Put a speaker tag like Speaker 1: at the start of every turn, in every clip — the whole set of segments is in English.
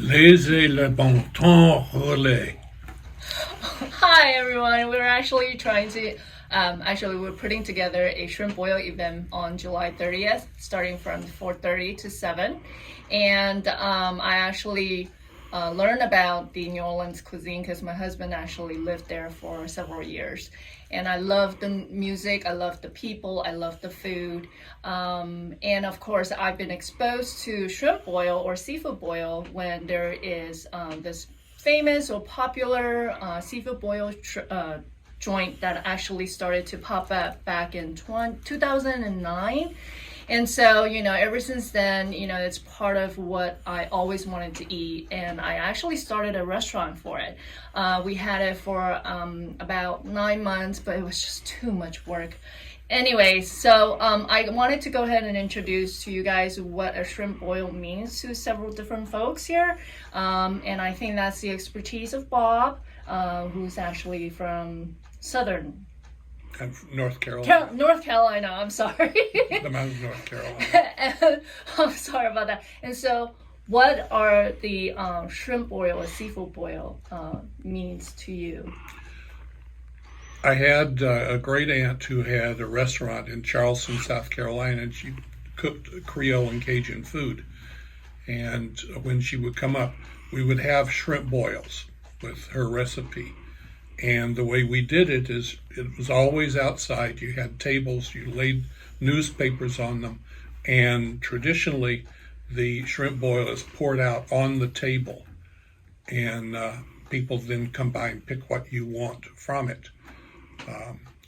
Speaker 1: Laissez le bon temps rouler.
Speaker 2: Hi everyone, we're actually trying to, we're putting together a shrimp boil event on July 30th, starting from 4:30 to 7. And I actually learned about the New Orleans cuisine because my husband actually lived there for several years. And I love the music, I love the people, I love the food. And of course, I've been exposed to shrimp boil or seafood boil when there is this famous or popular seafood boil joint that actually started to pop up back in 2009. And so, ever since then, it's part of what I always wanted to eat. And I actually started a restaurant for it. We had it for about 9 months, but it was just too much work. Anyway, so I wanted to go ahead and introduce to you guys what a shrimp boil means to several different folks here. And I think that's the expertise of Bob, who's actually from Southern
Speaker 1: I'm from North Carolina.
Speaker 2: North Carolina, I'm sorry.
Speaker 1: The mountains of North Carolina.
Speaker 2: And, I'm sorry about that. And so what are the shrimp boil or seafood boil means to you?
Speaker 1: I had a great aunt who had a restaurant in Charleston, South Carolina, and she cooked Creole and Cajun food. And when she would come up, we would have shrimp boils with her recipe. And the way we did it is it was always outside. You had tables, you laid newspapers on them, and traditionally the shrimp boil is poured out on the table. And people then come by and pick what you want from it.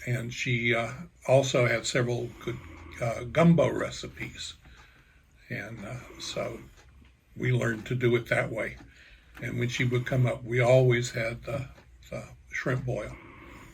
Speaker 1: And she also had several good gumbo recipes. And so we learned to do it that way. And when she would come up, we always had the shrimp boil.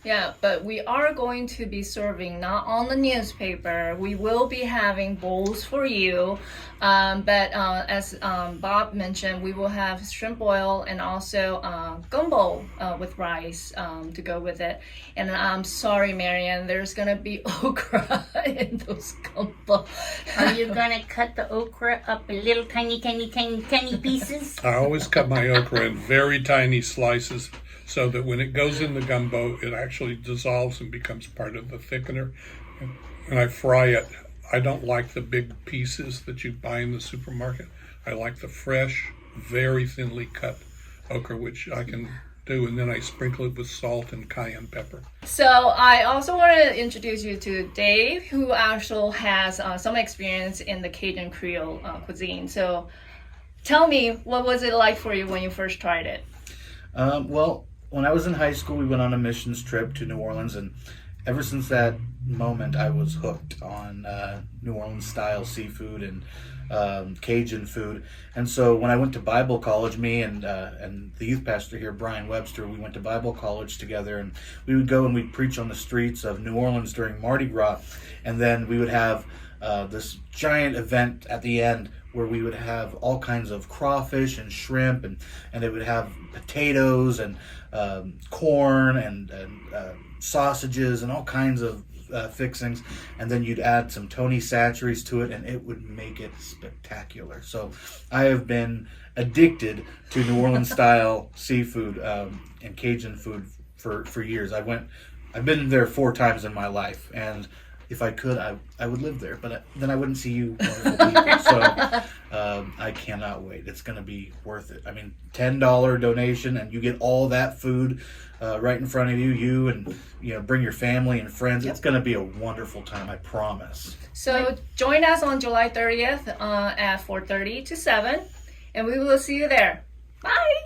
Speaker 2: Yeah, but we are going to be serving not on the newspaper. We will be having bowls for you. But as Bob mentioned, we will have shrimp boil and also gumbo with rice to go with it. And I'm sorry, Marianne, there's going to be okra in those gumbo.
Speaker 3: Are you going to cut the okra up in little tiny pieces?
Speaker 1: I always cut my okra in very tiny slices, so that when it goes in the gumbo, it actually dissolves and becomes part of the thickener. And when I fry it, I don't like the big pieces that you buy in the supermarket. I like the fresh, very thinly cut okra, which I can do, and then I sprinkle it with salt and cayenne pepper.
Speaker 2: So I also want to introduce you to Dave, who actually has some experience in the Cajun Creole cuisine. So tell me, what was it like for you when you first tried it?
Speaker 4: Well, when I was in high school, we went on a missions trip to New Orleans, and ever since that moment, I was hooked on New Orleans style seafood and Cajun food. And so when I went to Bible college, me and the youth pastor here, Brian Webster, we went to Bible college together, and we would go and we'd preach on the streets of New Orleans during Mardi Gras, and then we would have this giant event at the end where we would have all kinds of crawfish and shrimp, and it would have potatoes and corn and sausages and all kinds of fixings, and then you'd add some Tony Chachere's to it, and it would make it spectacular. So I have been addicted to New Orleans style seafood and Cajun food for years. I've been there 4 times in my life, and if I could, I would live there, but then I wouldn't see you wonderful people. So I cannot wait. It's going to be worth it. I mean, $10 donation, and you get all that food right in front of you. You and bring your family and friends. Yep. It's going to be a wonderful time, I promise.
Speaker 2: So join us on July 30th at 4:30 to 7, and we will see you there. Bye.